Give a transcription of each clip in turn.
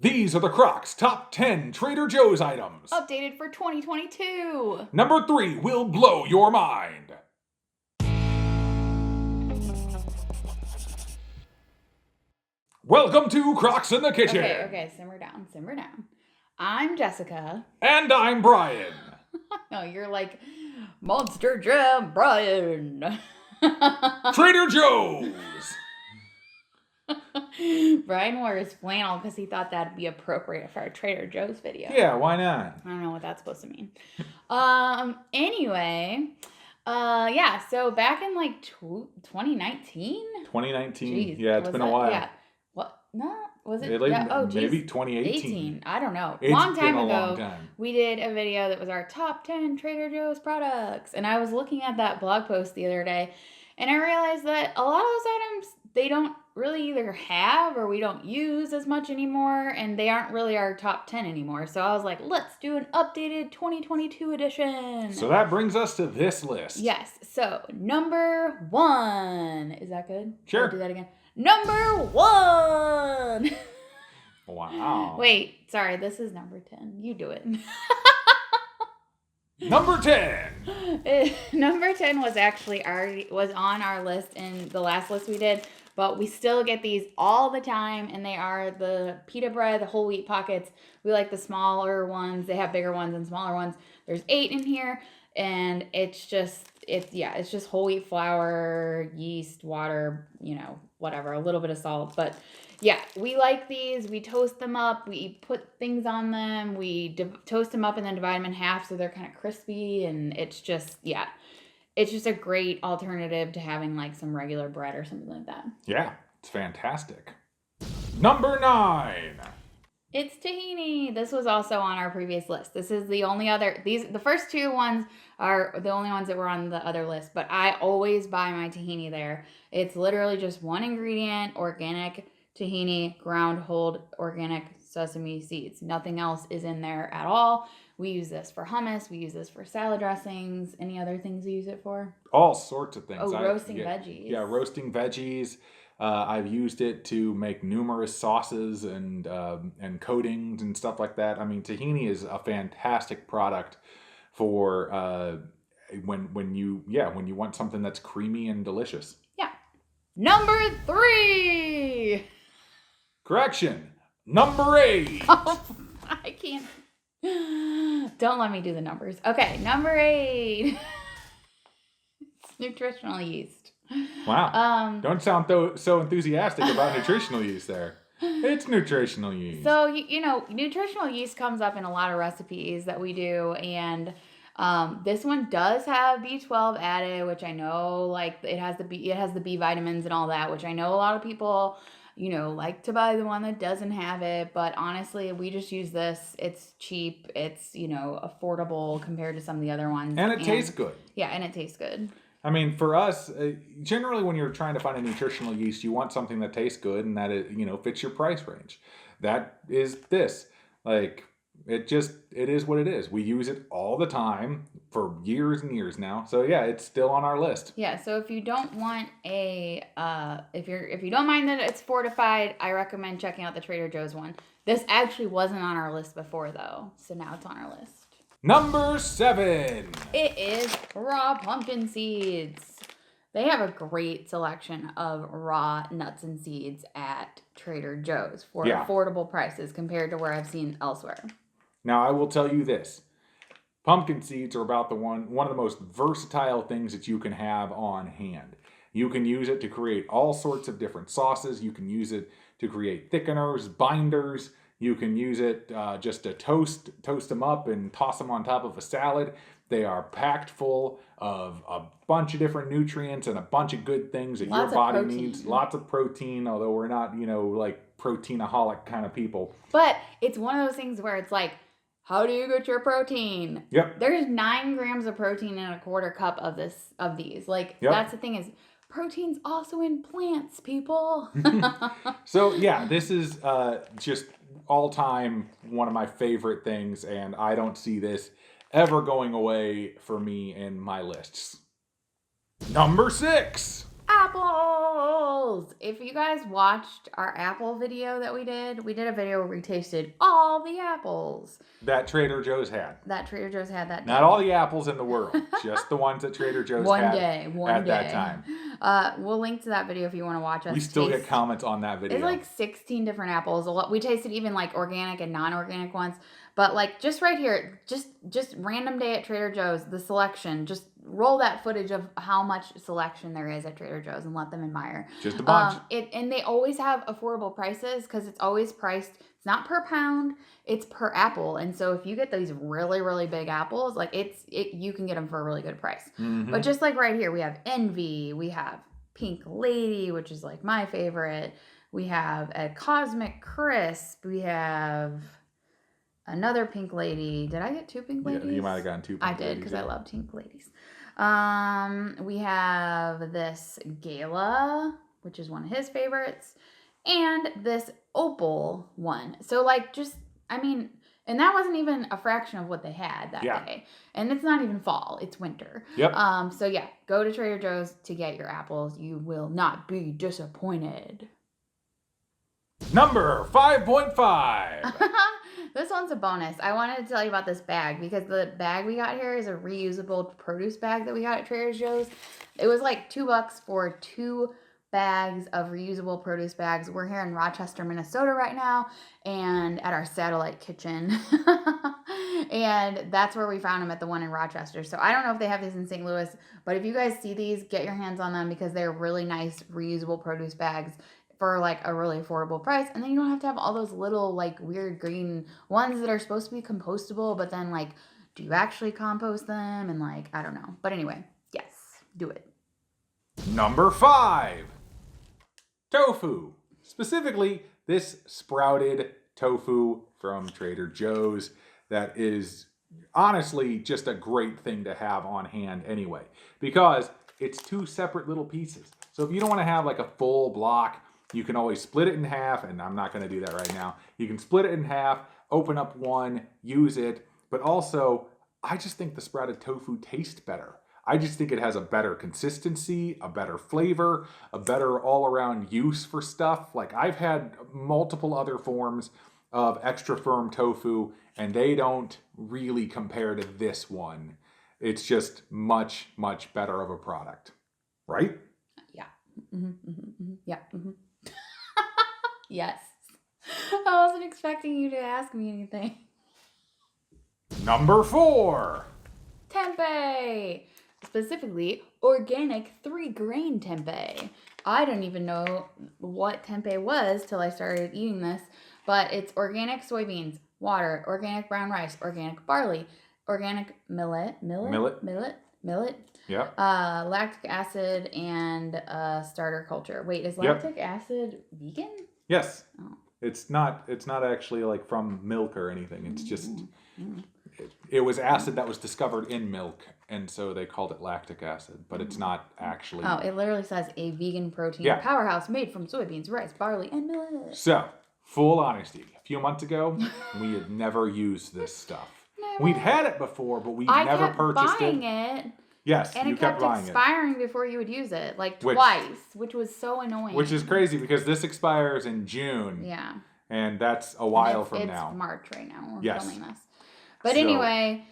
These are the Crocs top 10 Trader Joe's items. Updated for 2022. Number 3 will blow your mind. Welcome to Crocs in the Kitchen. Okay, simmer down. I'm Jessica. And I'm Brian. No, you're like Monster Jam Brian. Trader Joe's. Brian wore his flannel because he thought that'd be appropriate for our Trader Joe's video. Yeah, why not? I don't know what that's supposed to mean. Anyway, so back in like 2019? 2019. Jeez, yeah, it's been a while. Yeah. What? No, was it? Maybe 2018. I don't know. It's long time been a ago, long time. we did a video that was our top 10 Trader Joe's products. And I was looking at that blog post the other day, and I realized that a lot of those items, they don't really either have or we don't use as much anymore, and they aren't really our top 10 anymore. So I was like, let's do an updated 2022 edition. So that brings us to this list. Yes. So number 1. Is that good? Sure. I'll do that again. Number 1. Wow. Wait, sorry, this is number 10. You do it. Number 10. Number 10 was actually was on our list in the last list we did, but we still get these all the time, and they are the Pita Bread, the whole wheat pockets. We like the smaller ones. They have bigger ones and smaller ones. There's 8 in here, and it's just whole wheat flour, yeast, water, whatever, a little bit of salt. But yeah, we like these. We toast them up. We put things on them. We toast them up and then divide them in half so they're kind of crispy. And it's just a great alternative to having like some regular bread or something like that. Yeah, it's fantastic. Number 9. It's tahini. This was also on our previous list. This is the only other, the first 2 ones are the only ones that were on the other list, but I always buy my tahini there. It's literally just one ingredient, organic tahini, ground whole organic sesame seeds. Nothing else is in there at all. We use this for hummus. We use this for salad dressings. Any other things you use it for? All sorts of things. Roasting veggies. Yeah, roasting veggies. I've used it to make numerous sauces and coatings and stuff like that. I mean, tahini is a fantastic product for when you want something that's creamy and delicious. Yeah. Number 3. Correction. Number 8. Oh, I can't. Don't let me do the numbers. Okay, number 8. It's nutritional yeast. Wow. Don't sound so enthusiastic about nutritional yeast there. It's nutritional yeast. So, nutritional yeast comes up in a lot of recipes that we do, and this one does have B12 added, which I know, like, it has the B vitamins and all that, which I know a lot of people, like to buy the one that doesn't have it, but honestly, we just use this. It's cheap. It's, affordable compared to some of the other ones. And it tastes good. Yeah, and it tastes good. I mean, for us, generally when you're trying to find a nutritional yeast, you want something that tastes good and that it, fits your price range. That is this. Like, it is what it is. We use it all the time for years and years now. So yeah, it's still on our list. Yeah, so if you don't want if you don't mind that it's fortified, I recommend checking out the Trader Joe's one. This actually wasn't on our list before though, so now it's on our list. Number 7. It is raw pumpkin seeds. They have a great selection of raw nuts and seeds at Trader Joe's for affordable prices compared to where I've seen elsewhere. Now, I will tell you this. Pumpkin seeds are about one of the most versatile things that you can have on hand. You can use it to create all sorts of different sauces. You can use it to create thickeners, binders. You can use it just to toast them up and toss them on top of a salad. They are packed full of a bunch of different nutrients and a bunch of good things that your body needs. Lots of protein, although we're not, like proteinaholic kind of people. But it's one of those things where it's like, how do you get your protein? Yep. There's 9 grams of protein in a quarter cup of these. Like, that's the thing is, protein's also in plants, people. So yeah, this is just all time one of my favorite things, and I don't see this ever going away for me in my lists. Number 6. apples. If you guys watched our apple video that we did a video where we tasted all the apples That Trader Joe's had. that Trader Joe's had that day. Not all the apples in the world, just the ones that Trader Joe's one had day at that time. We'll link to that video if you want to watch us. We still get comments on that video. It's like 16 different apples. We tasted even like organic and non-organic ones. But like just right here, just random day at Trader Joe's, the selection, just roll that footage of how much selection there is at Trader Joe's and let them admire. Just a bunch. And they always have affordable prices because it's always priced. It's not per pound, it's per apple. And so if you get these really, really big apples, like you can get them for a really good price. Mm-hmm. But just like right here, we have Envy, we have Pink Lady, which is like my favorite. We have a Cosmic Crisp. We have another Pink Lady. Did I get two Pink Ladies? Yeah, you might have gotten two Pink Ladies. I did because I love Pink Ladies. We have this Gala, which is one of his favorites, and this Opal one. So like and that wasn't even a fraction of what they had that day. And it's not even fall, it's winter. Yep. So yeah, go to Trader Joe's to get your apples. You will not be disappointed. Number 5.5. This one's a bonus. I wanted to tell you about this bag because the bag we got here is a reusable produce bag that we got at Trader Joe's. It was like $2 for 2 bags of reusable produce bags. We're here in Rochester, Minnesota right now, and at our satellite kitchen. And that's where we found them, at the one in Rochester. So I don't know if they have these in St. Louis, but if you guys see these, get your hands on them because they're really nice reusable produce bags for like a really affordable price. And then you don't have to have all those little like weird green ones that are supposed to be compostable, but then like, do you actually compost them? And like, I don't know. But anyway, yes, do it. Number 5. Tofu. Specifically, this sprouted tofu from Trader Joe's that is honestly just a great thing to have on hand anyway, because it's 2 separate little pieces. So if you don't want to have like a full block, you can always split it in half, and I'm not going to do that right now. You can split it in half, open up one, use it, but also I just think the sprouted tofu tastes better. I just think it has a better consistency, a better flavor, a better all-around use for stuff. Like I've had multiple other forms of extra firm tofu, and they don't really compare to this one. It's just much, much better of a product, right? Yeah. Yeah. Yes. I wasn't expecting you to ask me anything. Number 4. Tempeh. Specifically, organic 3-grain tempeh. I didn't even know what tempeh was till I started eating this, but it's organic soybeans, water, organic brown rice, organic barley, organic millet. Yeah. Lactic acid and starter culture. Wait, is lactic acid vegan? Yes. Oh. It's not actually like from milk or anything. It's just it was acid that was discovered in milk, and so they called it lactic acid, but it's not actually. Oh, it literally says a vegan protein powerhouse made from soybeans, rice, barley, and millet. So, full honesty, a few months ago, we had never used this stuff. Never. We'd had it before, but we never purchased buying it. Yes, and you it kept kept buying expiring before you would use it, like twice, which was so annoying. Which is crazy because this expires in June. Yeah. And that's a while from now. It's March right now. We're filming this. But So, anyway,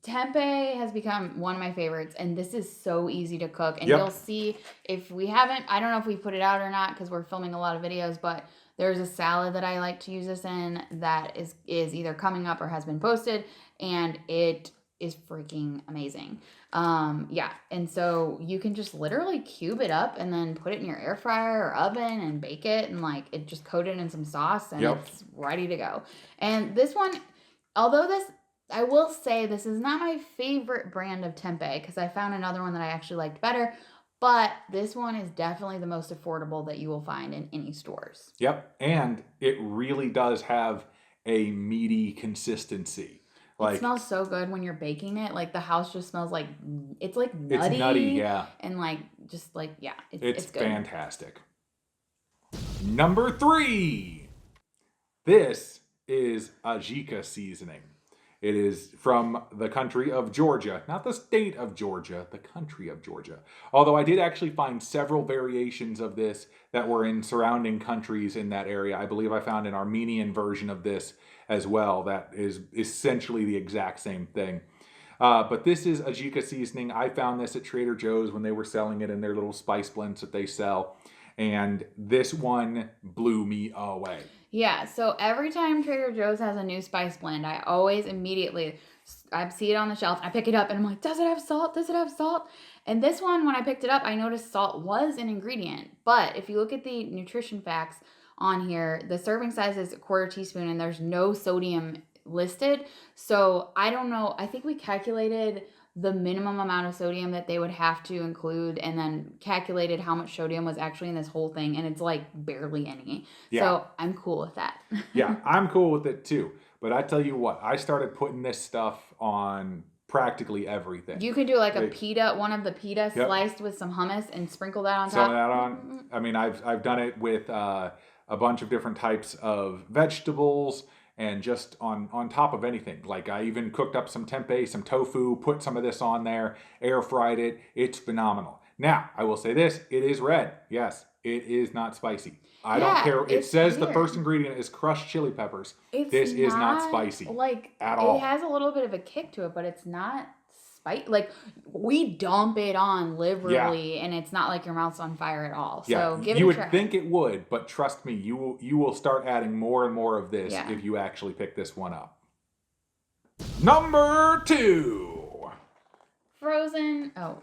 tempeh has become one of my favorites, and this is so easy to cook. And you'll see if we haven't, I don't know if we put it out or not because we're filming a lot of videos, but there's a salad that I like to use this in that is either coming up or has been posted, and it is freaking amazing. And so you can just literally cube it up and then put it in your air fryer or oven and bake it, and like it just coat it in some sauce and it's ready to go. And this one, although I will say this is not my favorite brand of tempeh because I found another one that I actually liked better, but this one is definitely the most affordable that you will find in any stores. Yep. And it really does have a meaty consistency. Like, it smells so good when you're baking it. Like the house just smells like it's like nutty. It's nutty, yeah. And like just like it's good. Fantastic. Number 3. This is Ajika Seasoning. It is from the country of Georgia, not the state of Georgia, the country of Georgia. Although I did actually find several variations of this that were in surrounding countries in that area. I believe I found an Armenian version of this as well that is essentially the exact same thing. But this is Ajika Seasoning. I found this at Trader Joe's when they were selling it in their little spice blends that they sell. And this one blew me away. Yeah, so every time Trader Joe's has a new spice blend, I always immediately, I see it on the shelf, I pick it up, and I'm like, does it have salt? Does it have salt? And this one, when I picked it up, I noticed salt was an ingredient. But if you look at the nutrition facts on here, the serving size is a quarter teaspoon, and there's no sodium listed. So I don't know. I think we calculated the minimum amount of sodium that they would have to include and then calculated how much sodium was actually in this whole thing, and it's like barely any. Yeah. So I'm cool with that. Yeah, I'm cool with it too. But I tell you what, I started putting this stuff on practically everything. You could do like a pita, one of the pita sliced with some hummus and sprinkle that on top. Some of that on. I mean, I've done it with a bunch of different types of vegetables. And just on top of anything. Like I even cooked up some tempeh, some tofu, put some of this on there, air fried it. It's phenomenal. Now, I will say this, it is red. Yes, it is not spicy. I don't care. It says weird. The first ingredient is crushed chili peppers. This is not spicy. Like at all. It has a little bit of a kick to it, but it's not like we dump it on liberally, and it's not like your mouth's on fire at all. So give it a try. You would think it would, but trust me, you will start adding more and more of this if you actually pick this one up. Number 2. Frozen. Oh,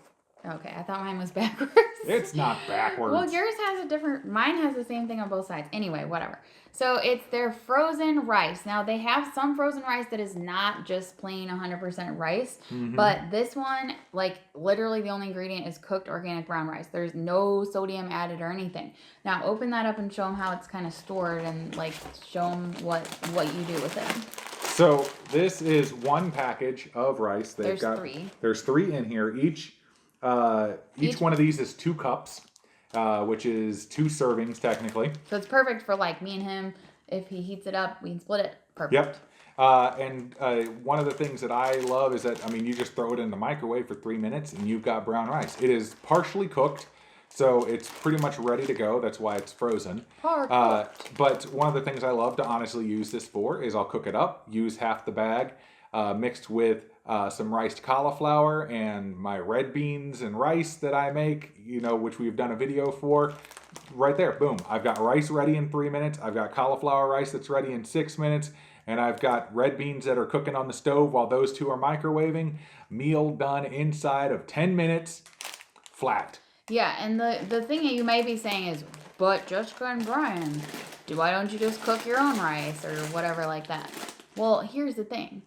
okay. I thought mine was backwards. It's not backwards. Well, yours has a different. Mine has the same thing on both sides. Anyway, whatever. So it's their frozen rice. Now they have some frozen rice that is not just plain 100% rice, but this one, like literally the only ingredient is cooked organic brown rice. There's no sodium added or anything. Now open that up and show them how it's kind of stored and like show them what you do with it. So this is one package of rice. There's 3. There's 3 in here. Each one of these is 2 cups. Which is 2 servings technically. So it's perfect for like me and him. If he heats it up, we can split it. Perfect. Yep. And one of the things that I love is that, I mean, you just throw it in the microwave for 3 minutes and you've got brown rice. It is partially cooked, so it's pretty much ready to go. That's why it's frozen. But one of the things I love to honestly use this for is I'll cook it up, use half the bag, mixed with some riced cauliflower and my red beans and rice that I make, which we've done a video for. Right there, boom. I've got rice ready in 3 minutes. I've got cauliflower rice that's ready in 6 minutes. And I've got red beans that are cooking on the stove while those 2 are microwaving. Meal done inside of 10 minutes, flat. Yeah, and the thing that you may be saying is, but Jessica and Brian, why don't you just cook your own rice or whatever like that? Well, here's the thing.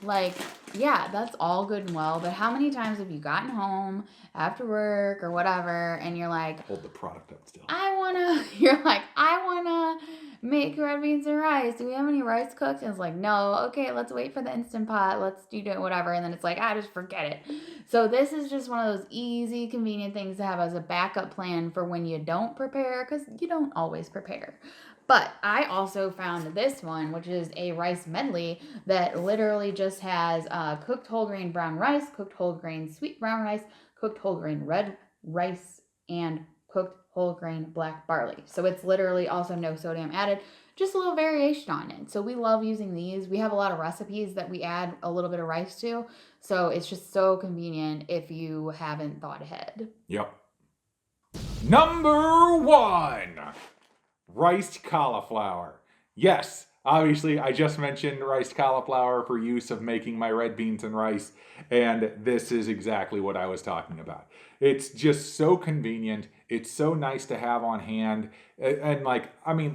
Like, yeah, that's all good and well, but how many times have you gotten home after work or whatever, and you're like, hold the product up still. I wanna make red beans and rice. Do we have any rice cooked? And it's like, no, okay, let's wait for the Instant Pot. Let's do it, whatever. And then it's like, just forget it. So this is just one of those easy, convenient things to have as a backup plan for when you don't prepare, because you don't always prepare. But I also found this one, which is a rice medley that literally just has cooked whole grain brown rice, cooked whole grain sweet brown rice, cooked whole grain red rice, and cooked whole grain black barley. So it's literally also no sodium added, just a little variation on it. So we love using these. We have a lot of recipes that we add a little bit of rice to. So it's just so convenient if you haven't thought ahead. Yep. Number 1. Riced cauliflower. Yes, obviously I just mentioned riced cauliflower for use of making my red beans and rice, and this is exactly what I was talking about. It's just so convenient. It's so nice to have on hand. And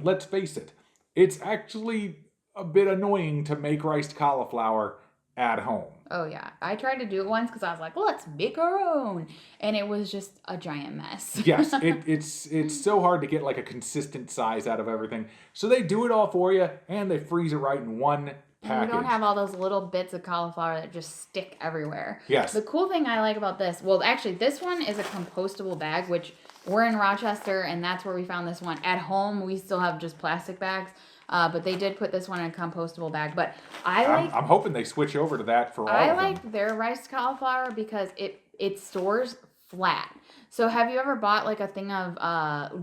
let's face it, it's actually a bit annoying to make riced cauliflower at home. Oh yeah, I tried to do it once because I was like, let's make our own, and it was just a giant mess. Yes, it's so hard to get like a consistent size out of everything. So they do it all for you, and they freeze it right in one package. You don't have all those little bits of cauliflower that just stick everywhere. Yes. The cool thing I like about this, well, actually, this one is a compostable bag, which we're in Rochester, and that's where we found this one. At home, we still have just plastic bags. But they did put this one in a compostable bag. But I'm hoping they switch over to that for all I of them. like their rice cauliflower because it stores flat. So have you ever bought like a thing of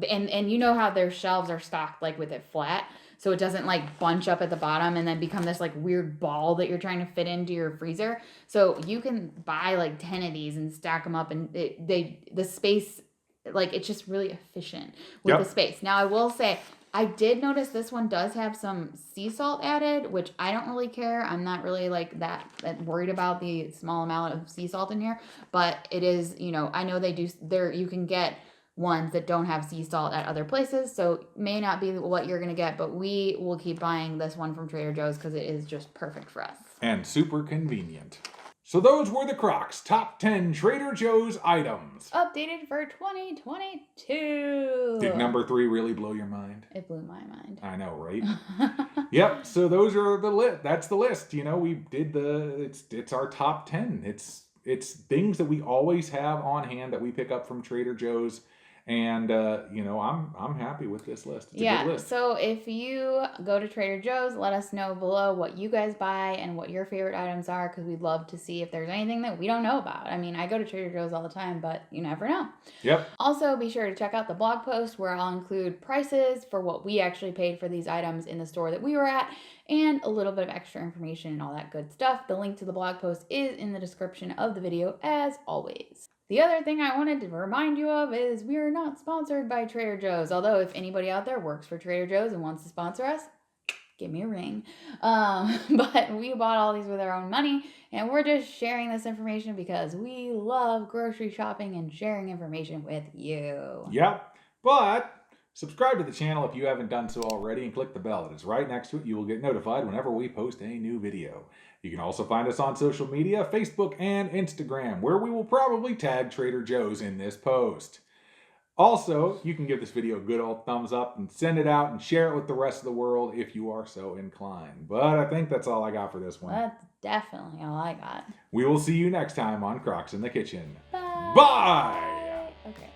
and you know how their shelves are stocked like with it flat, so it doesn't like bunch up at the bottom and then become this like weird ball that you're trying to fit into your freezer. So you can buy like 10 of these and stack them up, and the space, like, it's just really efficient with the space. Now I will say, I did notice this one does have some sea salt added, which I don't really care. I'm not really like that worried about the small amount of sea salt in here, but it is, I know they do there. You can get ones that don't have sea salt at other places, so may not be what you're gonna get, but we will keep buying this one from Trader Joe's because it is just perfect for us and super convenient. So those were the Crocs Top 10 Trader Joe's items. Updated for 2022. Did number 3 really blow your mind? It blew my mind. I know, right? Yep, so those are the list. That's the list. We did it's our top 10. It's things that we always have on hand that we pick up from Trader Joe's. And, I'm happy with this list. It's a good list. So if you go to Trader Joe's, let us know below what you guys buy and what your favorite items are, because we'd love to see if there's anything that we don't know about. I mean, I go to Trader Joe's all the time, but you never know. Yep. Also, be sure to check out the blog post where I'll include prices for what we actually paid for these items in the store that we were at, and a little bit of extra information and all that good stuff. The link to the blog post is in the description of the video, as always. The other thing I wanted to remind you of is we are not sponsored by Trader Joe's. Although if anybody out there works for Trader Joe's and wants to sponsor us, give me a ring. But we bought all these with our own money, and we're just sharing this information because we love grocery shopping and sharing information with you. Yep. But subscribe to the channel if you haven't done so already, and click the bell. It is right next to it. You will get notified whenever we post a new video. You can also find us on social media, Facebook and Instagram, where we will probably tag Trader Joe's in this post. Also, you can give this video a good old thumbs up and send it out and share it with the rest of the world if you are so inclined. But I think that's all I got for this one. That's definitely all I got. We will see you next time on Crocs in the Kitchen. Bye. Bye! Okay.